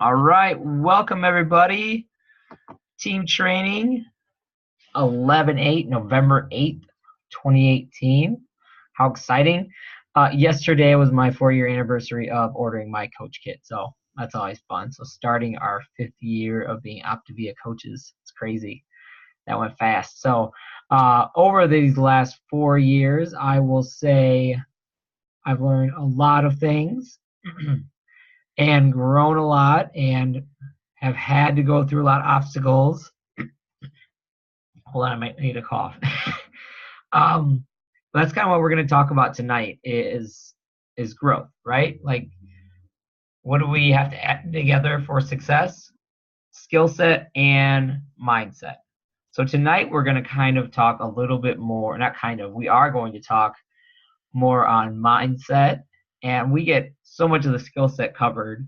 All right, welcome everybody. Team training 11/8, November 8th, 2018. How exciting. Yesterday was my 4-year anniversary of ordering my coach kit, so that's always fun. So starting our 5th year of being Optavia coaches, it's crazy. That went fast. So over these last 4 years, I will say I've learned a lot of things and grown a lot and have had to go through a lot of obstacles. Hold on, I might need a cough. um, that's kind of what we're going to talk about tonight is growth, right? Like, what do we have to add together for success? Skill set and mindset. So tonight we're going to kind of talk a little bit more, not kind of, we are going to talk more on mindset, and we get so much of the skill set covered.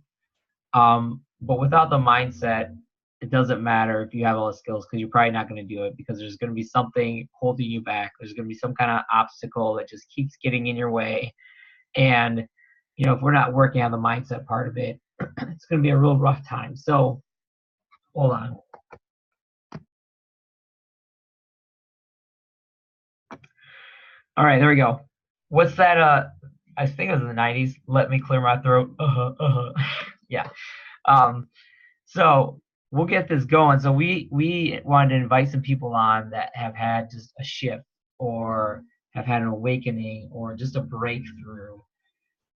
But without the mindset, it doesn't matter if you have all the skills because you're probably not going to do it because there's going to be something holding you back. There's going to be some kind of obstacle that just keeps getting in your way. And, if we're not working on the mindset part of it, it's going to be a real rough time. So, hold on. All right, there we go. What's that? I think it was in the 90s. Let me clear my throat. Yeah. Um, So we'll get this going. So we wanted to invite some people on that have had just a shift or have had an awakening or just a breakthrough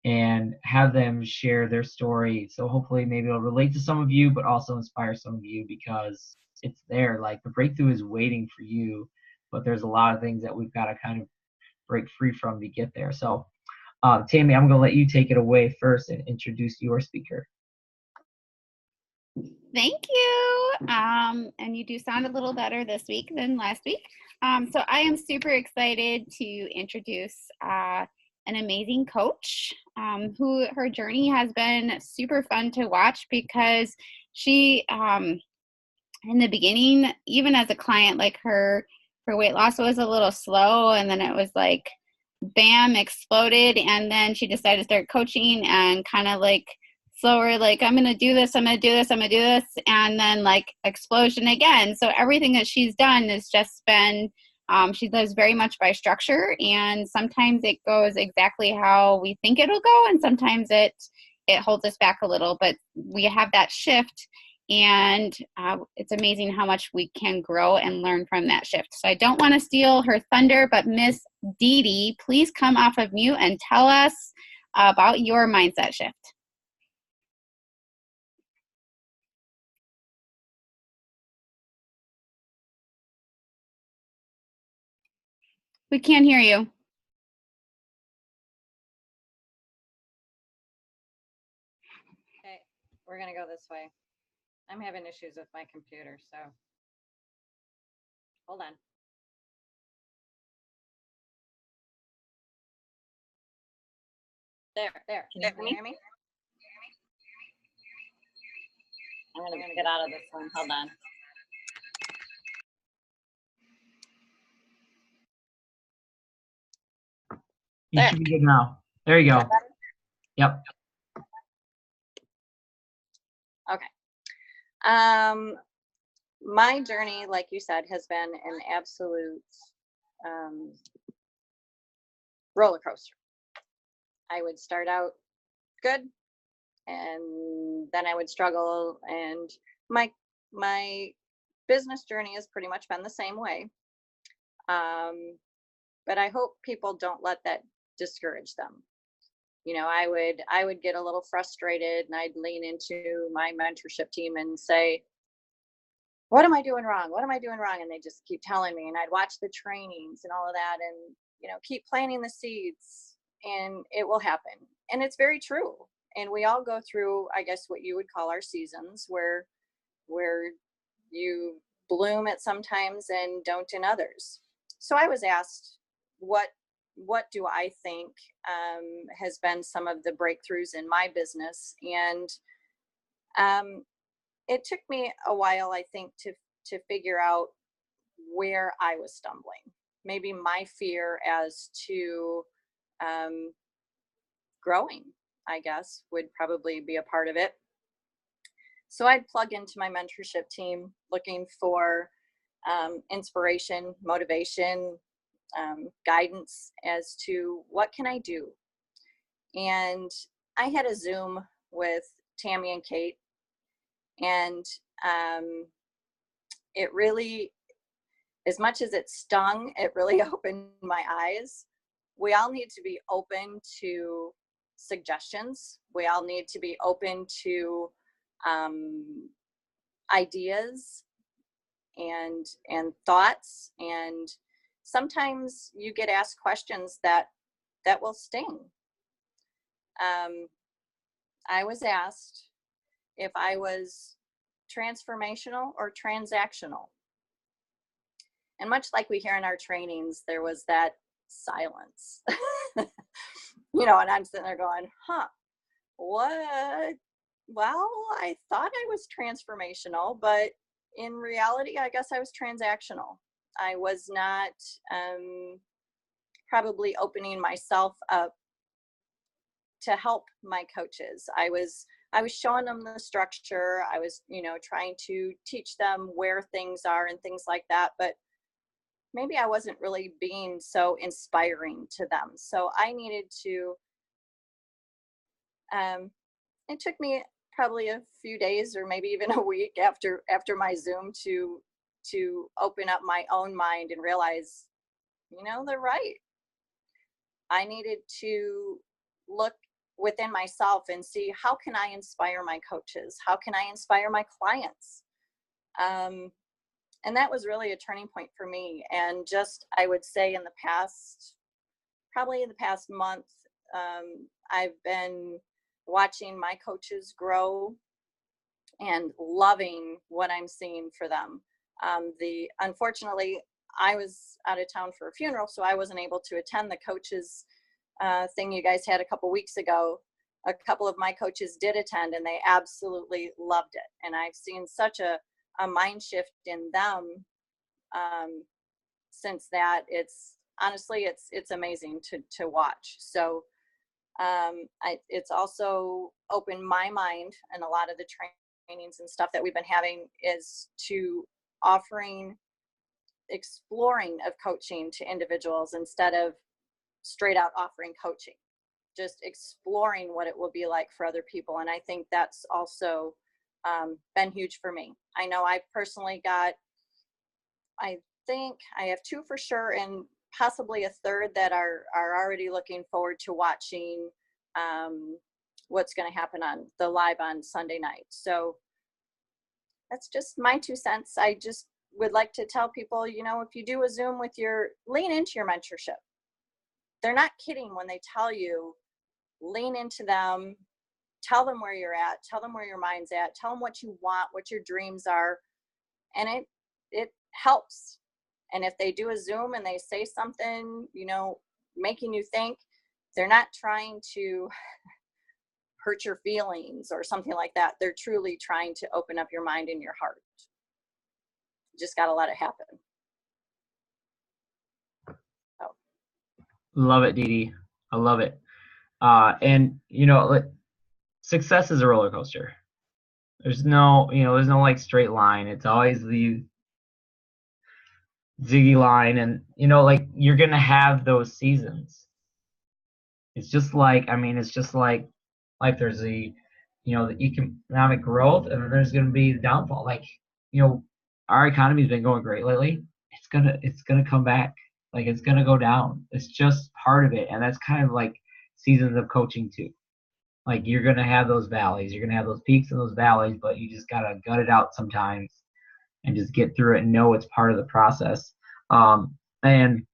and have them share their story. So hopefully maybe it'll relate to some of you, but also inspire some of you because it's there. Like the breakthrough is waiting for you, but there's a lot of things that we've got to kind of break free from to get there. So Tammy, I'm going to let you take it away first and introduce your speaker. Thank you. And you do sound a little better this week than last week. So I am super excited to introduce an amazing coach who her journey has been super fun to watch because she, in the beginning, even as a client, like her weight loss was a little slow, and then it was like, bam, exploded, and then she decided to start coaching and kind of like slower, like I'm gonna do this, and then like explosion again. So everything that she's done has just been she lives very much by structure, and sometimes it goes exactly how we think it'll go, and sometimes it holds us back a little, but we have that shift, and it's amazing how much we can grow and learn from that shift. So I don't want to steal her thunder, but Miss Dee Dee, please come off of mute and tell us about your mindset shift. We can't hear you. Okay, we're gonna go this way. I'm having issues with my computer, so hold on. There. Can you hear me? I'm gonna get out of this one. Hold on. You should be good now. There you go. Yep. Okay. My journey, like you said, has been an absolute roller coaster. I would start out good, and then I would struggle, and my business journey has pretty much been the same way. But I hope people don't let that discourage them. I would get a little frustrated, and I'd lean into my mentorship team and say, what am I doing wrong? What am I doing wrong? And they just keep telling me, and I'd watch the trainings and all of that, and keep planting the seeds, and it will happen. And it's very true. And we all go through, I guess, what you would call our seasons, where you bloom at some times and don't in others. So I was asked, what do I think has been some of the breakthroughs in my business? And it took me a while, I think, to figure out where I was stumbling. Maybe my fear as to growing, I guess, would probably be a part of it. So I'd plug into my mentorship team looking for inspiration, motivation, guidance as to what can I do. And I had a Zoom with Tammy and Kate, and it really, as much as it stung, it really opened my eyes. We all need to be open to suggestions. We all need to be open to ideas and thoughts. And sometimes you get asked questions that will sting. I was asked if I was transformational or transactional. And much like we hear in our trainings, there was that silence. And I'm sitting there going, what? Well, I thought I was transformational, but in reality, I guess I was transactional. I was not probably opening myself up to help my coaches. I was showing them the structure. I was, trying to teach them where things are and things like that, but maybe I wasn't really being so inspiring to them. So I needed to, it took me probably a few days or maybe even a week after my Zoom to open up my own mind and realize, they're right. I needed to look within myself and see, how can I inspire my coaches? How can I inspire my clients? And that was really a turning point for me. And just, I would say probably in the past month, I've been watching my coaches grow and loving what I'm seeing for them. Unfortunately, I was out of town for a funeral, so I wasn't able to attend the coaches thing you guys had a couple weeks ago. A couple of my coaches did attend, and they absolutely loved it. And I've seen such a mind shift in them since that. It's honestly, it's amazing to watch. So it's also opened my mind, and a lot of the trainings and stuff that we've been having is to exploring of coaching to individuals instead of straight out offering coaching, just exploring what it will be like for other people. And I think that's also been huge for me. I know I personally I think I have 2 for sure, and possibly a third that are already looking forward to watching what's going to happen on the live on Sunday night. So that's just my 2 cents. I just would like to tell people, if you do a Zoom lean into your mentorship. They're not kidding when they tell you, lean into them, tell them where you're at, tell them where your mind's at, tell them what you want, what your dreams are. And it helps. And if they do a Zoom and they say something, making you think, they're not trying to hurt your feelings or something like that. They're truly trying to open up your mind and your heart. Just got to let it happen. Oh. Love it, Dee Dee. I love it. And success is a roller coaster. There's no like straight line. It's always the ziggy line, and you're gonna have those seasons. It's just like life. There's the economic growth, and then there's gonna be the downfall. Our economy's been going great lately. It's gonna come back. It's gonna go down. It's just part of it, and that's kind of like seasons of coaching too. You're gonna have those valleys, you're gonna have those peaks and those valleys, but you just gotta gut it out sometimes and just get through it and know it's part of the process. And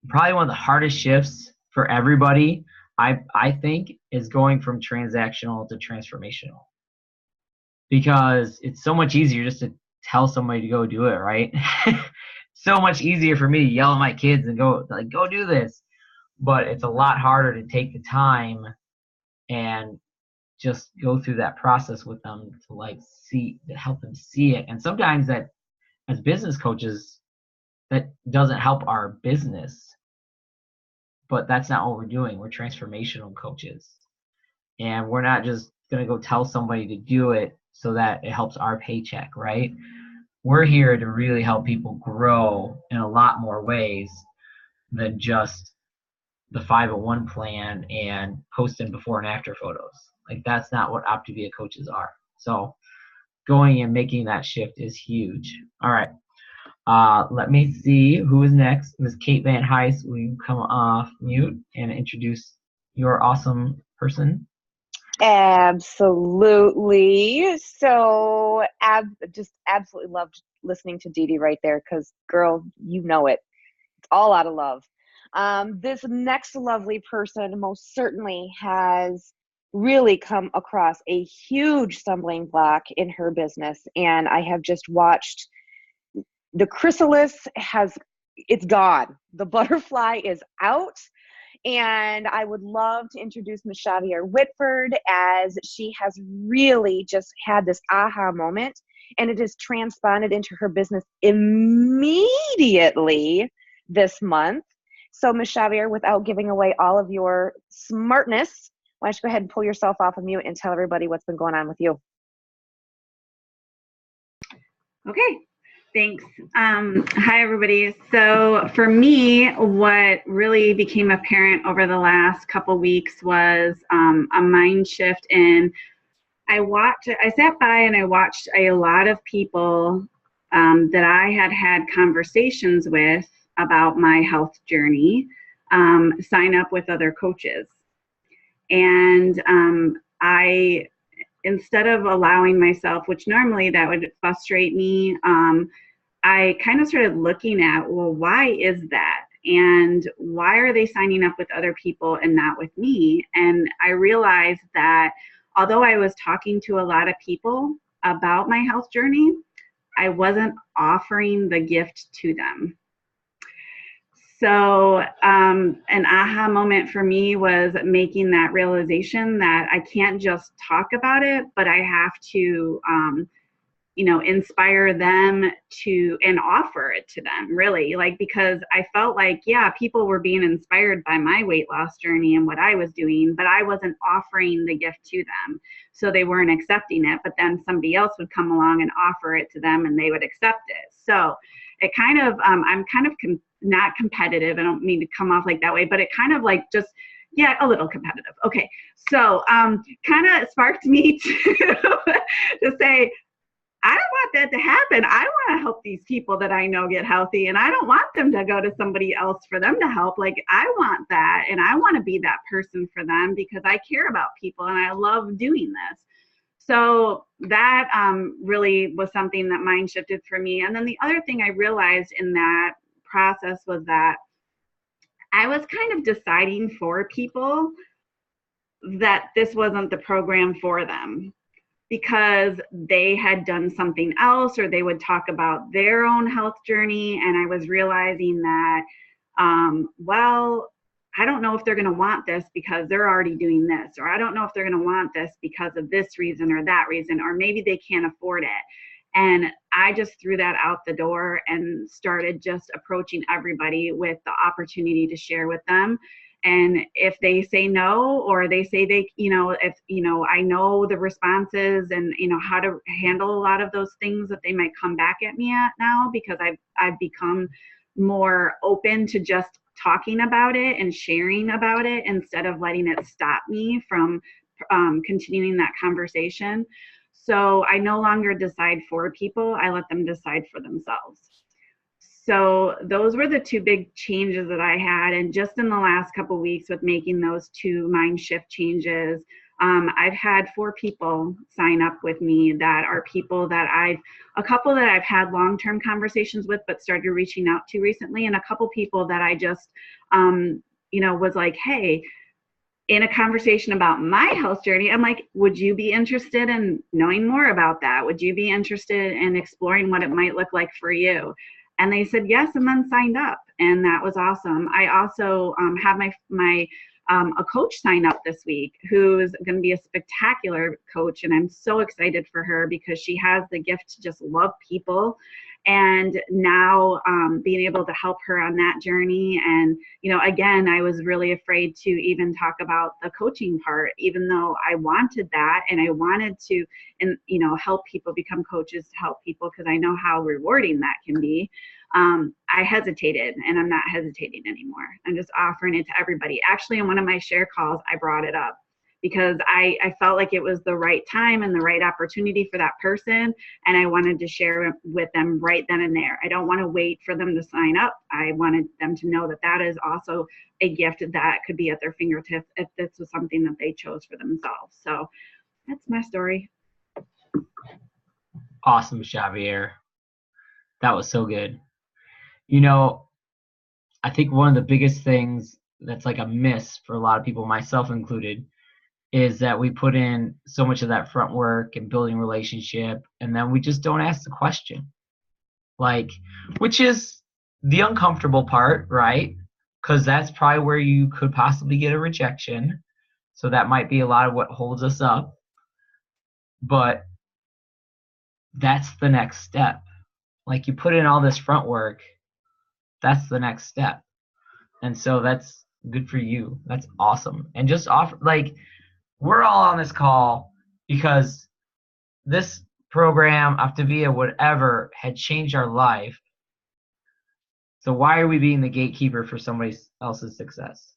probably one of the hardest shifts for everybody, I think, is going from transactional to transformational, because it's so much easier just to tell somebody to go do it, right? So much easier for me to yell at my kids and go do this, but it's a lot harder to take the time and just go through that process with them to help them see it. And sometimes that, as business coaches, that doesn't help our business, but that's not what we're doing. We're transformational coaches, and we're not just going to go tell somebody to do it so that it helps our paycheck, right? We're here to really help people grow in a lot more ways than just the 501 plan and posting before and after photos. Like, that's not what Optavia coaches are. So going and making that shift is huge. All right. Let me see who is next. Ms. Kate Van Heist, will you come off mute and introduce your awesome person? Absolutely. So just absolutely loved listening to Dee Dee right there, because girl, you know it. It's all out of love. This next lovely person most certainly has really come across a huge stumbling block in her business. And I have just watched the chrysalis it's gone. The butterfly is out. And I would love to introduce Ms. Xavier Whitford, as she has really just had this aha moment, and it has transponded into her business immediately this month. So Ms. Xavier, without giving away all of your smartness, why don't you go ahead and pull yourself off of mute and tell everybody what's been going on with you. Okay. Thanks. Hi, everybody. So for me, what really became apparent over the last couple weeks was a mind shift. And I sat by and I watched a lot of people that I had conversations with about my health journey sign up with other coaches. And instead of allowing myself, which normally that would frustrate me, I kind of started looking at, well, why is that? And why are they signing up with other people and not with me? And I realized that although I was talking to a lot of people about my health journey, I wasn't offering the gift to them. So an aha moment for me was making that realization that I can't just talk about it, but I have to inspire them to and offer it to them, really, because I felt like, yeah, people were being inspired by my weight loss journey and what I was doing, but I wasn't offering the gift to them. So they weren't accepting it, but then somebody else would come along and offer it to them and they would accept it. So it kind of, I'm kind of not competitive. I don't mean to come off like that way, but it kind of a little competitive. Okay. So kind of sparked me to say, I don't want that to happen. I want to help these people that I know get healthy, and I don't want them to go to somebody else for them to help. I want that, and I want to be that person for them because I care about people and I love doing this. So that really was something that mind shifted for me. And then the other thing I realized in that process was that I was kind of deciding for people that this wasn't the program for them, because they had done something else or they would talk about their own health journey. And I was realizing that, I don't know if they're going to want this because they're already doing this, or I don't know if they're going to want this because of this reason or that reason, or maybe they can't afford it. And I just threw that out the door and started just approaching everybody with the opportunity to share with them. And if they say no, or they say I know the responses and, how to handle a lot of those things that they might come back at me at now, because I've become more open to just talking about it and sharing about it instead of letting it stop me from continuing that conversation. So I no longer decide for people. I let them decide for themselves. So those were the two big changes that I had. And just in the last couple of weeks with making those two mind shift changes, I've had 4 people sign up with me that are people that a couple that I've had long-term conversations with, but started reaching out to recently. And a couple people that I just, was like, hey, in a conversation about my health journey, I'm like, would you be interested in knowing more about that? Would you be interested in exploring what it might look like for you? And they said yes, and then signed up, and that was awesome. I also have a coach sign up this week who's going to be a spectacular coach, and I'm so excited for her because she has the gift to just love people And now being able to help her on that journey. And, again, I was really afraid to even talk about the coaching part, even though I wanted that and I wanted to, and, help people become coaches to help people, because I know how rewarding that can be. I hesitated, and I'm not hesitating anymore. I'm just offering it to everybody. Actually, in one of my share calls, I brought it up because I felt like it was the right time and the right opportunity for that person. And I wanted to share it with them right then and there. I don't want to wait for them to sign up. I wanted them to know that that is also a gift that could be at their fingertips if this was something that they chose for themselves. So that's my story. Awesome, Xavier. That was so good. I think one of the biggest things that's like a miss for a lot of people, myself included, is that we put in so much of that front work and building relationship, and then we just don't ask the question. Which is the uncomfortable part, right? Because that's probably where you could possibly get a rejection. So that might be a lot of what holds us up. But that's the next step. You put in all this front work, that's the next step. And so that's good for you. That's awesome. And just offer, we're all on this call because this program, Optavia, whatever, had changed our life. So why are we being the gatekeeper for somebody else's success?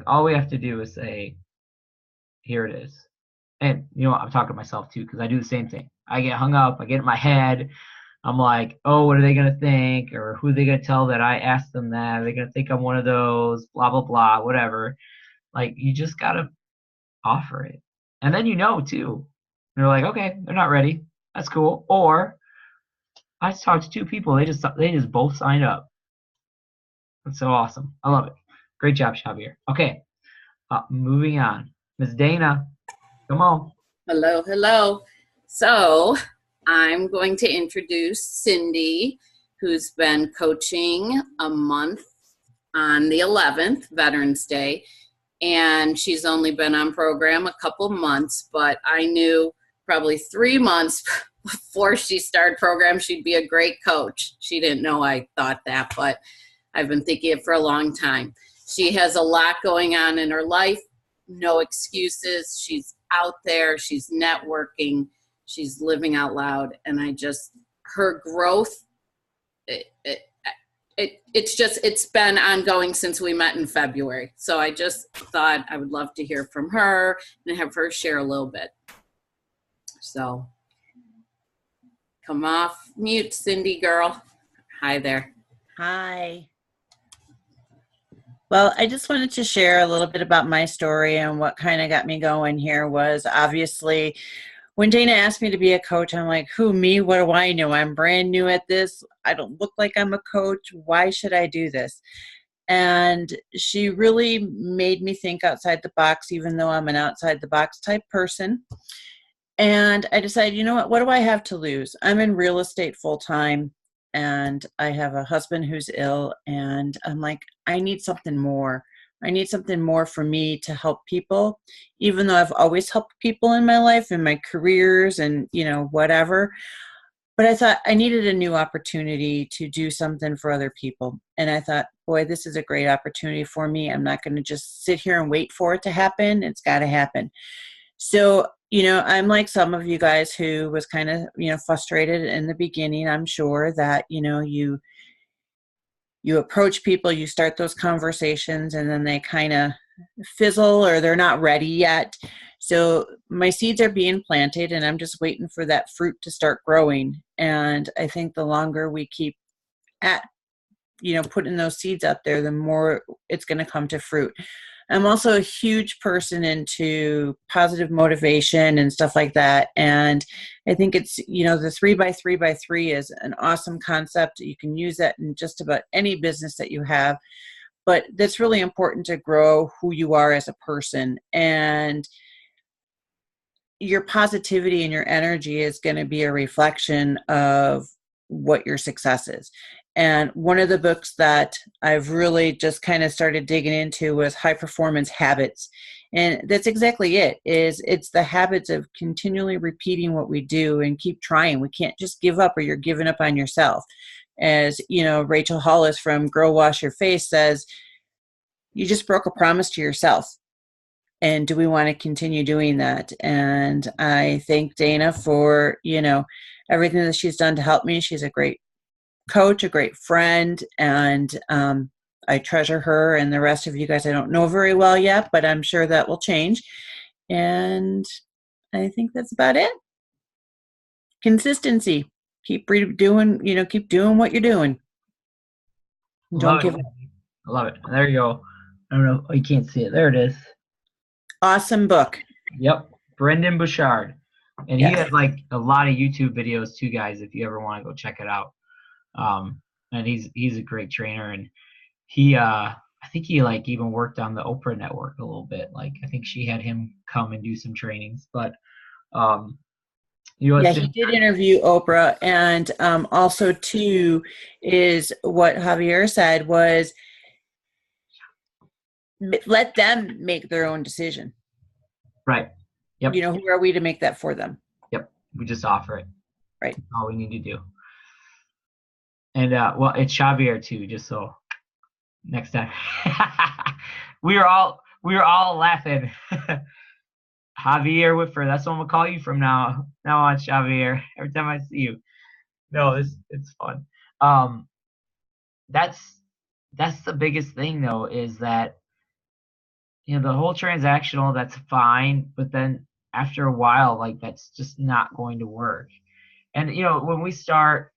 All we have to do is say, here it is. And, I'm talking to myself too, because I do the same thing. I get hung up. I get in my head. I'm like, oh, what are they going to think? Or who are they going to tell that I asked them that? Are they going to think I'm one of those? Blah, blah, blah, whatever. You just got to offer it. And then too. They're like, okay, they're not ready. That's cool. Or I just talked to two people. They just both signed up. That's so awesome. I love it. Great job, Xavier. Okay, moving on. Ms. Dana, come on. Hello. So I'm going to introduce Cindy, who's been coaching a month on the 11th, Veterans Day. And she's only been on program a couple months, but I knew probably 3 months before she started program, she'd be a great coach. She didn't know I thought that, but I've been thinking it for a long time. She has a lot going on in her life, no excuses. She's out there, she's networking, she's living out loud. And her growth, it's been ongoing since we met in February. So I just thought I would love to hear from her and have her share a little bit. So come off mute, Cindy girl. Hi there. Hi. Well, I just wanted to share a little bit about my story, and what kind of got me going here was obviously when Dana asked me to be a coach, I'm like, who, me? What do I know? I'm brand new at this. I don't look like I'm a coach. Why should I do this? And she really made me think outside the box, even though I'm an outside the box type person. And I decided, you know what do I have to lose? I'm in real estate full time, and I have a husband who's ill, and I'm like, I need something more. I need something more for me to help people, even though I've always helped people in my life, in my careers and, whatever. But I thought I needed a new opportunity to do something for other people. And I thought, boy, this is a great opportunity for me. I'm not going to just sit here and wait for it to happen. It's got to happen. So, I'm like some of you guys who was kind of, frustrated in the beginning. I'm sure that, you approach people, you start those conversations, and then they kind of fizzle or they're not ready yet. So my seeds are being planted, and I'm just waiting for that fruit to start growing. And I think the longer we keep at, putting those seeds out there, the more it's going to come to fruit. I'm also a huge person into positive motivation and stuff like that. And I think it's, the 3x3x3 is an awesome concept. You can use that in just about any business that you have, but that's really important to grow who you are as a person. And your positivity and your energy is going to be a reflection of what your success is. And one of the books that I've really just kind of started digging into was High Performance Habits. And that's exactly it. It's the habits of continually repeating what we do and keep trying. We can't just give up, or you're giving up on yourself. As you know, Rachel Hollis from Girl Wash Your Face says, you just broke a promise to yourself. And do we want to continue doing that? And I thank Dana for, everything that she's done to help me. She's a great coach, a great friend, and I treasure her. And the rest of you guys I don't know very well yet, but I'm sure that will change. And I think that's about it. Consistency. Keep doing what you're doing. Don't give up. I love it. There you go. I don't know. Oh, you can't see it. There it is. Awesome book. Yep. Brendan Bouchard. And Yes. he has like a lot of YouTube videos too, guys, if you ever want to go check it out. And he's a great trainer, and he I think he like even worked on the Oprah network a little bit. Like I think she had him come and do some trainings. But yeah, he did interview Oprah, and also too is what Javier said was let them make their own decision. Right. Yep. Who are we to make that for them? Yep. We just offer it. Right. That's all we need to do. And well, it's Xavier too, just so next time. we were all laughing. Javier Whitford, that's what I'm gonna call you from now on, Xavier. Every time I see you. No, it's fun. That's the biggest thing though, is that the whole transactional, that's fine, but then after a while, like that's just not going to work. And when we start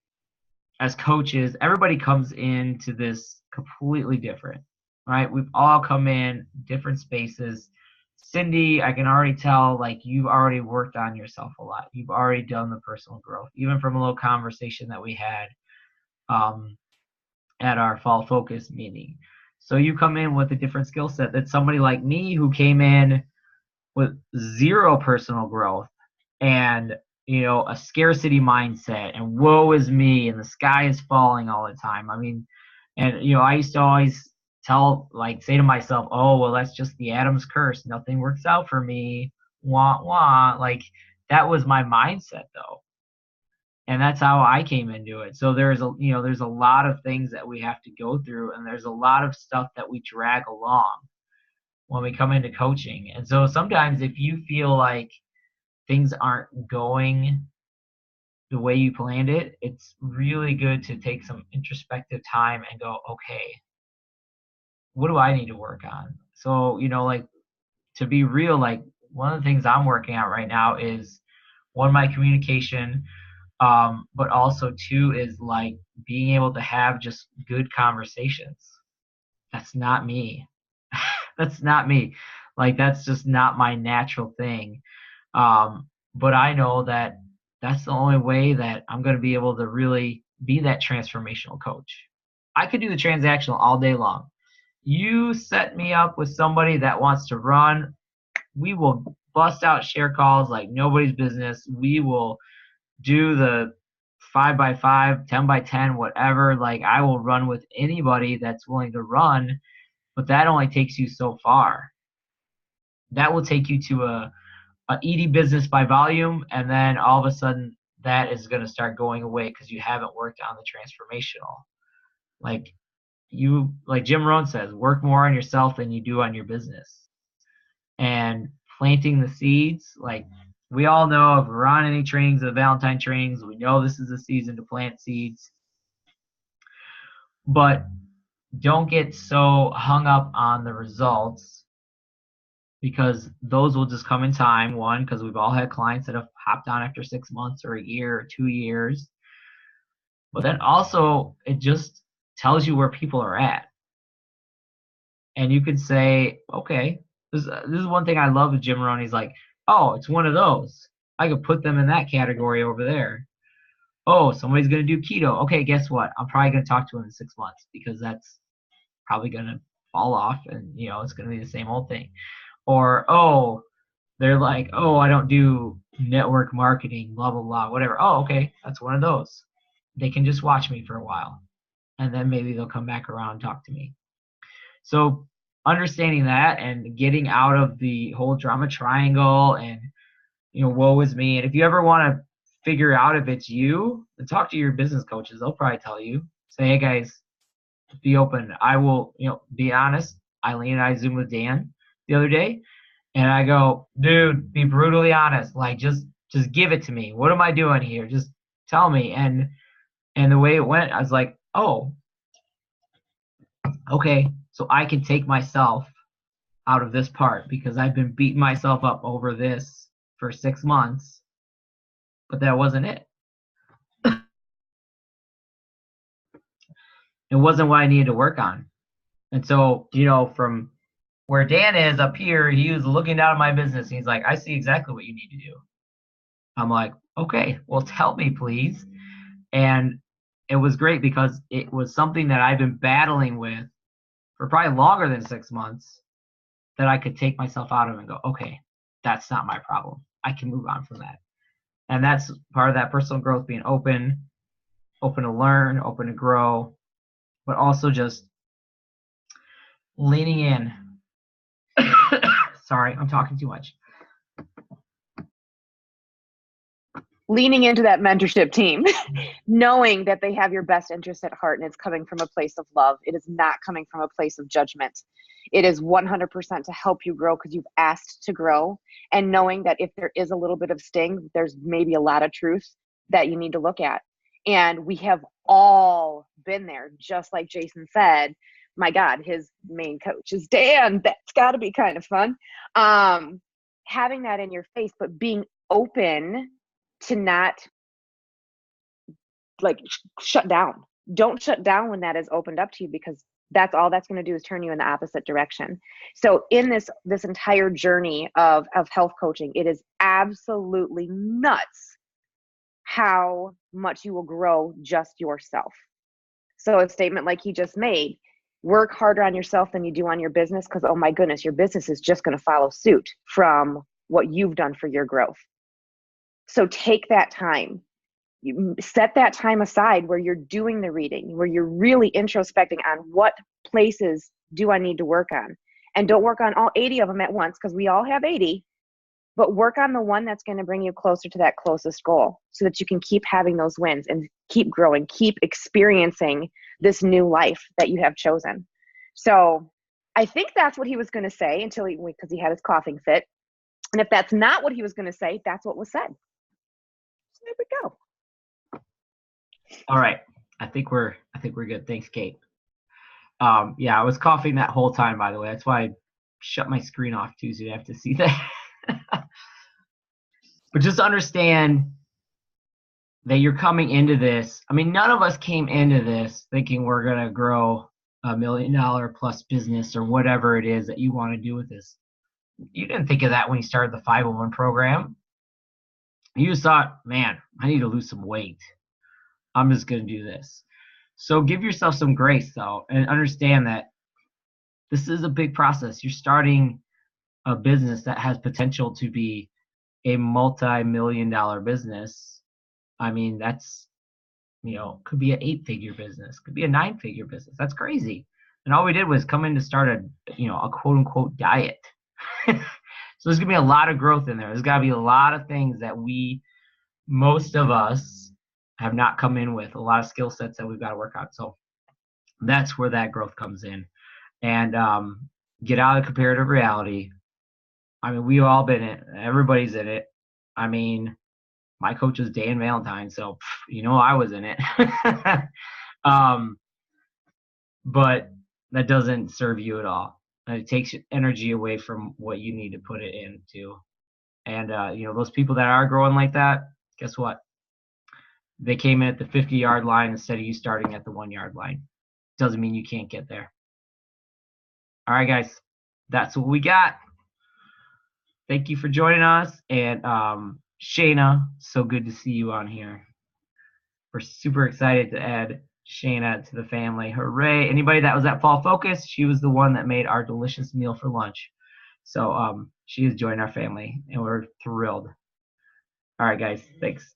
as coaches, everybody comes into this completely different, right? We've all come in different spaces. Cindy, I can already tell, like, you've already worked on yourself a lot. You've already done the personal growth, even from a little conversation that we had at our fall focus meeting. So you come in with a different skill set than somebody like me, who came in with zero personal growth and a scarcity mindset and woe is me and the sky is falling all the time. I mean, and I used to always say to myself, oh well, that's just the Adam's curse, nothing works out for me, wah wah. Like that was my mindset though, and that's how I came into it. So there's a lot of things that we have to go through, and there's a lot of stuff that we drag along when we come into coaching. And so sometimes if you feel like things aren't going the way you planned it, it's really good to take some introspective time and go, okay, what do I need to work on? So, like, to be real, like one of the things I'm working on right now is my communication, but also two is like being able to have just good conversations. That's not me. That's not me. Like that's just not my natural thing. But I know that that's the only way that I'm going to be able to really be that transformational coach. I could do the transactional all day long. You set me up with somebody that wants to run, we will bust out share calls like nobody's business. We will do the 5x5, 10x10, whatever. Like I will run with anybody that's willing to run, but that only takes you so far. That will take you to a ED business by volume, and then all of a sudden that is going to start going away because you haven't worked on the transformational. Like Jim Rohn says, work more on yourself than you do on your business. And planting the seeds, like we all know if we're on any trainings, the Valentine trainings, we know this is the season to plant seeds. But don't get so hung up on the results, because those will just come in time. One, because we've all had clients that have hopped on after 6 months or a year or 2 years. But then also it just tells you where people are at. And you could say, okay, this is one thing I love with Jim Rohn. He's like, oh, it's one of those. I could put them in that category over there. Oh, somebody's going to do keto. Okay, guess what? I'm probably going to talk to him in 6 months because that's probably going to fall off and, it's going to be the same old thing. Or, oh, they're like, oh, I don't do network marketing, blah, blah, blah, whatever. Oh, okay, that's one of those. They can just watch me for a while, and then maybe they'll come back around and talk to me. So understanding that and getting out of the whole drama triangle and, woe is me. And if you ever want to figure out if it's you, then talk to your business coaches. They'll probably tell you. Say, hey guys, be open. I will, be honest. Eileen and I Zoomed with Dan the other day, and I go, dude, be brutally honest. Like, just give it to me. What am I doing here? Just tell me. And the way it went, I was like, oh, okay, so I can take myself out of this part because I've been beating myself up over this for 6 months, but that wasn't it. It wasn't what I needed to work on. And so, from where Dan is up here, he was looking down at my business. And he's like, I see exactly what you need to do. I'm like, okay, well, tell me, please. And it was great because it was something that I've been battling with for probably longer than 6 months that I could take myself out of and go, okay, that's not my problem. I can move on from that. And that's part of that personal growth, being open to learn, open to grow, but also just leaning in. Sorry, I'm talking too much. Leaning into that mentorship team, knowing that they have your best interest at heart and it's coming from a place of love. It is not coming from a place of judgment. It is 100% to help you grow because you've asked to grow, and knowing that if there is a little bit of sting, there's maybe a lot of truth that you need to look at. And we have all been there, just like Jason said. My God, his main coach is Dan. That's got to be kind of fun. Having that in your face, but being open to not like shut down. Don't shut down when that is opened up to you, because that's all that's going to do is turn you in the opposite direction. So in this entire journey of health coaching, it is absolutely nuts how much you will grow just yourself. So a statement like he just made, work harder on yourself than you do on your business, because, oh my goodness, your business is just going to follow suit from what you've done for your growth. So take that time. You set that time aside where you're doing the reading, where you're really introspecting on what places do I need to work on. And don't work on all 80 of them at once, because we all have 80, but work on the one that's going to bring you closer to that closest goal so that you can keep having those wins and keep growing, keep experiencing this new life that you have chosen. So I think that's what he was going to say because he had his coughing fit. And if that's not what he was going to say, that's what was said. So there we go. All right. I think we're good. Thanks, Kate. Yeah, I was coughing that whole time, by the way. That's why I shut my screen off too, so you have to see that. But just understand that you're coming into this. I mean, none of us came into this thinking we're going to grow $1 million plus business or whatever it is that you want to do with this. You didn't think of that when you started the 501 program. You just thought, man, I need to lose some weight. I'm just going to do this. So give yourself some grace, though, and understand that this is a big process. You're starting a business that has potential to be a multi-million-dollar business. I mean, that's, could be an 8-figure business, could be a 9-figure business. That's crazy. And all we did was come in to start a quote-unquote diet. So there's going to be a lot of growth in there. There's got to be a lot of things that most of us have not come in with, a lot of skill sets that we've got to work on. So that's where that growth comes in. And get out of comparative reality. I mean, we've all been in it. Everybody's in it. I mean, my coach is Dan Valentine, so I was in it. But that doesn't serve you at all. And it takes energy away from what you need to put it into. And those people that are growing like that, guess what? They came in at the 50-yard line instead of you starting at the 1-yard line. Doesn't mean you can't get there. All right, guys, that's what we got. Thank you for joining us. And Shayna, so good to see you on here. We're super excited to add Shayna to the family. Hooray. Anybody that was at Fall Focus, she was the one that made our delicious meal for lunch. So she has joined our family, and we're thrilled. All right, guys, thanks.